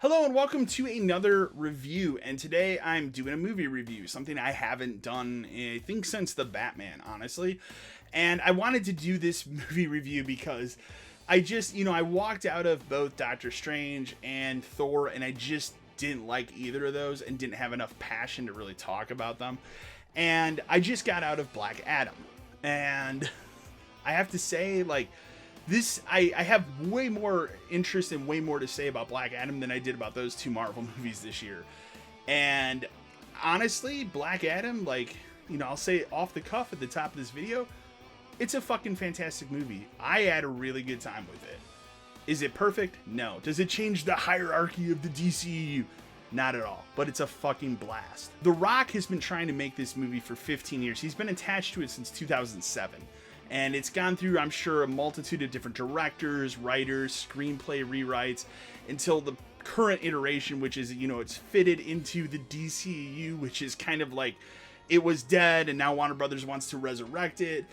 Hello and welcome to another review, and today I'm doing a movie review, something I haven't done, I think, since the Batman, honestly. And I wanted to do this movie review because I just, I walked out of both Doctor Strange and Thor, and I just didn't like either of those and didn't have enough passion to really talk about them. And I just got out of Black Adam, and I have to say, I have way more interest and way more to say about Black Adam than I did about those two Marvel movies this year. And honestly, Black Adam, I'll say off the cuff at the top of this video, it's a fucking fantastic movie. I had a really good time with it. Is it perfect? No. Does it change the hierarchy of the DCEU? Not at all, but it's a fucking blast. The Rock has been trying to make this movie for 15 years. He's been attached to it since 2007. And it's gone through, I'm sure, a multitude of different directors, writers, screenplay rewrites, until the current iteration, which is, it's fitted into the DCEU, which is kind of like it was dead, and now Warner Brothers wants to resurrect it.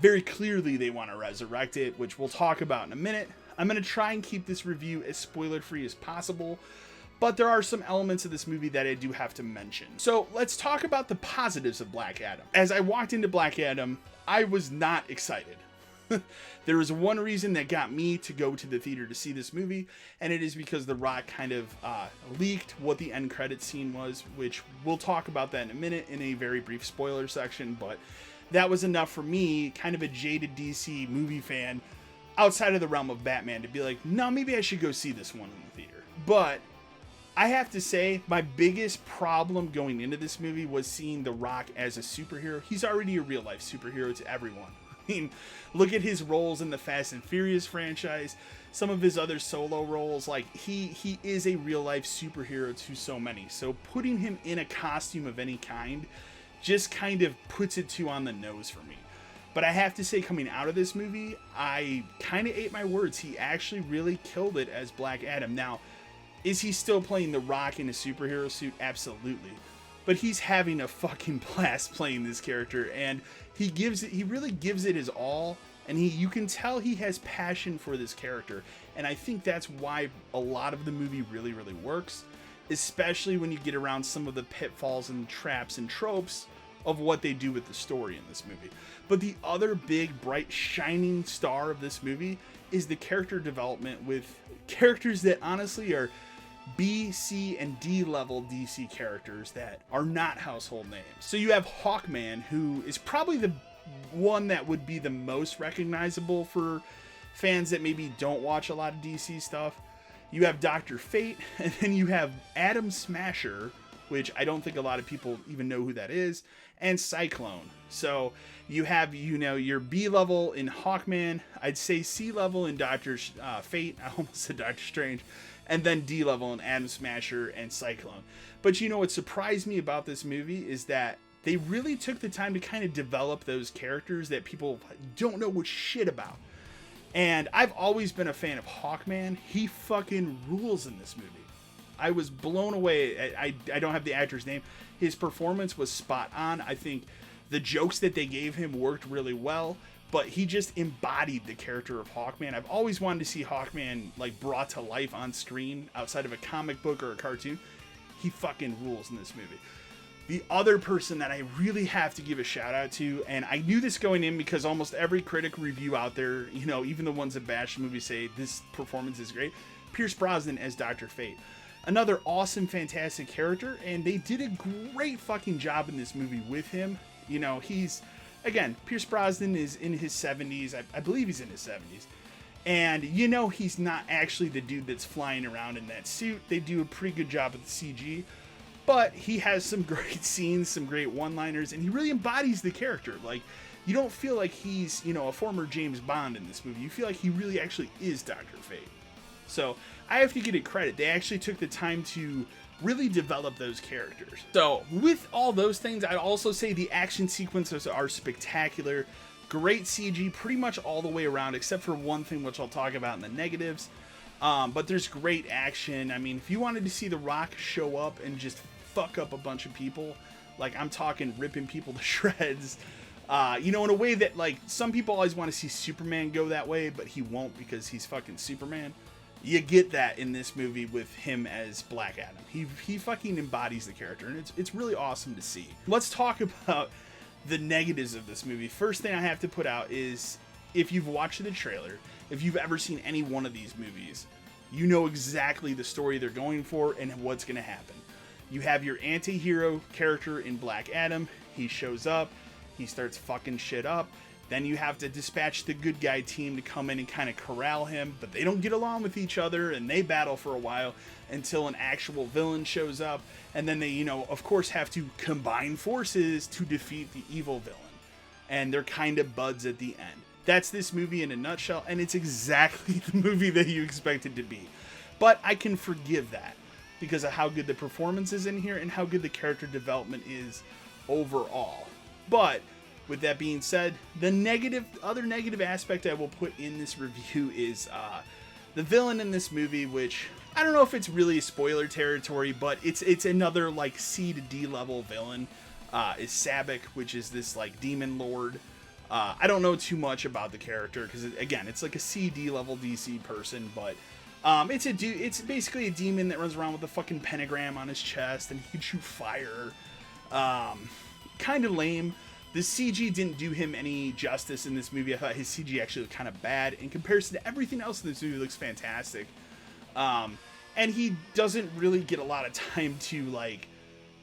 Very clearly, they want to resurrect it, which we'll talk about in a minute. I'm going to try and keep this review as spoiler-free as possible, but there are some elements of this movie that I do have to mention. So let's talk about the positives of Black Adam. As I walked into Black Adam, I was not excited. There was one reason that got me to go to the theater to see this movie, and it is because The Rock kind of leaked what the end credit scene was, which we'll talk about that in a minute in a very brief spoiler section, but that was enough for me, kind of a jaded DC movie fan, outside of the realm of Batman, to be like, no, maybe I should go see this one in the theater. But I have to say, my biggest problem going into this movie was seeing The Rock as a superhero. He's already a real-life superhero to everyone. I mean, look at his roles in the Fast and Furious franchise, some of his other solo roles. He is a real-life superhero to so many. So putting him in a costume of any kind just kind of puts it too on the nose for me. But I have to say, coming out of this movie, I kind of ate my words. He actually really killed it as Black Adam. Now, is he still playing The Rock in a superhero suit? Absolutely. But he's having a fucking blast playing this character, and he really gives it his all, and you can tell he has passion for this character, and I think that's why a lot of the movie really, really works, especially when you get around some of the pitfalls and traps and tropes of what they do with the story in this movie. But the other big, bright, shining star of this movie is the character development with characters that honestly are B, C, and D level DC characters that are not household names. So you have Hawkman, who is probably the one that would be the most recognizable for fans that maybe don't watch a lot of DC stuff. You have Dr. Fate, and then you have Atom Smasher, which I don't think a lot of people even know who that is, and Cyclone. So you have, your B level in Hawkman, I'd say C level in Dr. Fate, I almost said Dr. Strange, and then D level in Atom Smasher and Cyclone. But what surprised me about this movie is that they really took the time to kind of develop those characters that people don't know what shit about. And I've always been a fan of Hawkman. He fucking rules in this movie. I was blown away. I don't have the actor's name. His performance was spot on. I think the jokes that they gave him worked really well, but he just embodied the character of Hawkman. I've always wanted to see Hawkman brought to life on screen outside of a comic book or a cartoon. He fucking rules in this movie. The other person that I really have to give a shout out to, and I knew this going in because almost every critic review out there, even the ones that bash the movie, say this performance is great. Pierce Brosnan as Dr. Fate. Another awesome, fantastic character, and they did a great fucking job in this movie with him. Again, Pierce Brosnan is in his 70s. I believe he's in his 70s. And he's not actually the dude that's flying around in that suit. They do a pretty good job with the CG. But he has some great scenes, some great one-liners, and he really embodies the character. You don't feel like he's, a former James Bond in this movie. You feel like he really actually is Dr. Fate. So I have to give it credit. They actually took the time to really develop those characters. So with all those things, I'd also say the action sequences are spectacular. Great CG pretty much all the way around, except for one thing which I'll talk about in the negatives. But there's great action. I mean, if you wanted to see The Rock show up and just fuck up a bunch of people, I'm talking ripping people to shreds, in a way that some people always want to see Superman go that way, but he won't because he's fucking Superman. You get that in this movie with him as Black Adam. He fucking embodies the character, and it's really awesome to see. Let's talk about the negatives of this movie. First thing I have to put out is, if you've watched the trailer, if you've ever seen any one of these movies, you know exactly the story they're going for and what's going to happen. You have your anti-hero character in Black Adam. He shows up, he starts fucking shit up. Then you have to dispatch the good guy team to come in and kind of corral him, but they don't get along with each other, and they battle for a while until an actual villain shows up, and then they, you know, of course have to combine forces to defeat the evil villain. And they're kind of buds at the end. That's this movie in a nutshell, and it's exactly the movie that you expect it to be. But I can forgive that because of how good the performance is in here and how good the character development is overall. But with that being said, the other negative aspect I will put in this review is the villain in this movie, which I don't know if it's really spoiler territory, but it's another like C to D level villain. Is Sabbac, which is this like demon lord. I don't know too much about the character because again, it's like a C/D level DC person, but it's basically a demon that runs around with a fucking pentagram on his chest and he can shoot fire. Kind of lame. The CG didn't do him any justice in this movie. I thought his CG actually looked kind of bad. In comparison to everything else in this movie, it looks fantastic. And he doesn't really get a lot of time to like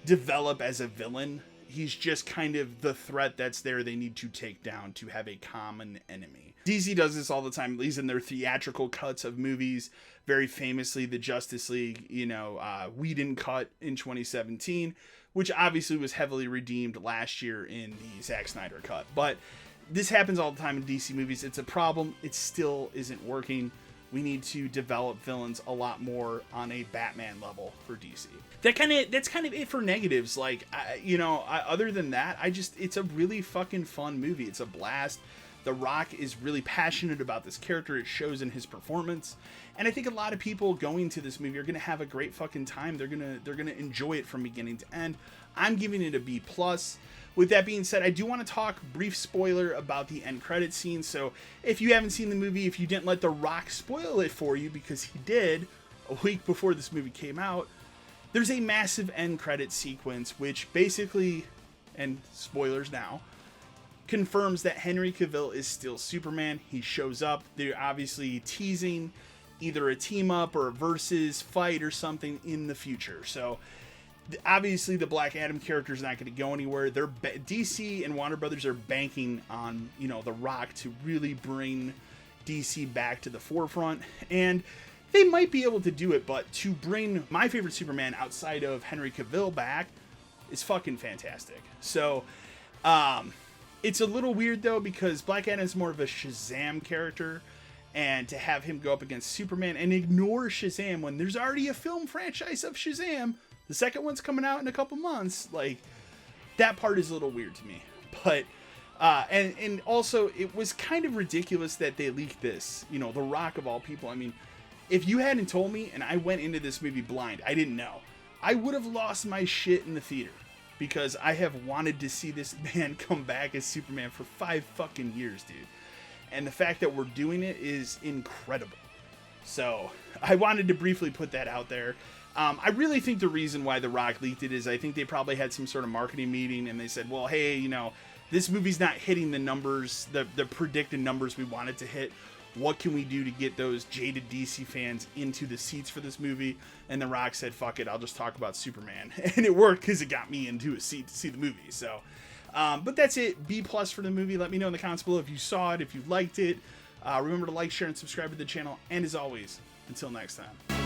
develop as a villain. He's just kind of the threat that's there they need to take down to have a common enemy. DC does this all the time, at least in their theatrical cuts of movies. Very famously, the Justice League, Whedon cut in 2017, which obviously was heavily redeemed last year in the Zack Snyder cut. But this happens all the time in DC movies. It's a problem. It still isn't working. We need to develop villains a lot more on a Batman level for DC. That's kind of it for negatives. Like, other than that, it's a really fucking fun movie. It's a blast. The Rock is really passionate about this character. It shows in his performance. And I think a lot of people going to this movie are going to have a great fucking time. They're going to enjoy it from beginning to end. I'm giving it a B+. With that being said, I do want to talk brief spoiler about the end credit scene. So if you haven't seen the movie, if you didn't let The Rock spoil it for you, because he did a week before this movie came out, there's a massive end credit sequence, which basically, and spoilers now, confirms that Henry Cavill is still Superman. He shows up. They're obviously teasing either a team up or a versus fight or something in the future. So obviously the Black Adam character is not going to go anywhere. DC and Warner Brothers are banking on, The Rock to really bring DC back to the forefront, and they might be able to do it, but to bring my favorite Superman outside of Henry Cavill back is fucking fantastic. So, it's a little weird though, because Black Adam is more of a Shazam character, and to have him go up against Superman and ignore Shazam when there's already a film franchise of Shazam, the second one's coming out in a couple months, like, that part is a little weird to me. But, and also, it was kind of ridiculous that they leaked this, The Rock of all people. I mean, if you hadn't told me and I went into this movie blind, I didn't know, I would have lost my shit in the theater, because I have wanted to see this man come back as Superman for 5 fucking years, dude. And the fact that we're doing it is incredible. So I wanted to briefly put that out there. I really think the reason why The Rock leaked it is I think they probably had some sort of marketing meeting and they said, well, hey, this movie's not hitting the numbers, the predicted numbers we want it to hit. What can we do to get those jaded DC fans into the seats for this movie? And The Rock said, fuck it, I'll just talk about Superman. And it worked because it got me into a seat to see the movie. So, but that's it. B+ for the movie. Let me know in the comments below if you saw it, if you liked it. Remember to like, share, and subscribe to the channel. And as always, until next time.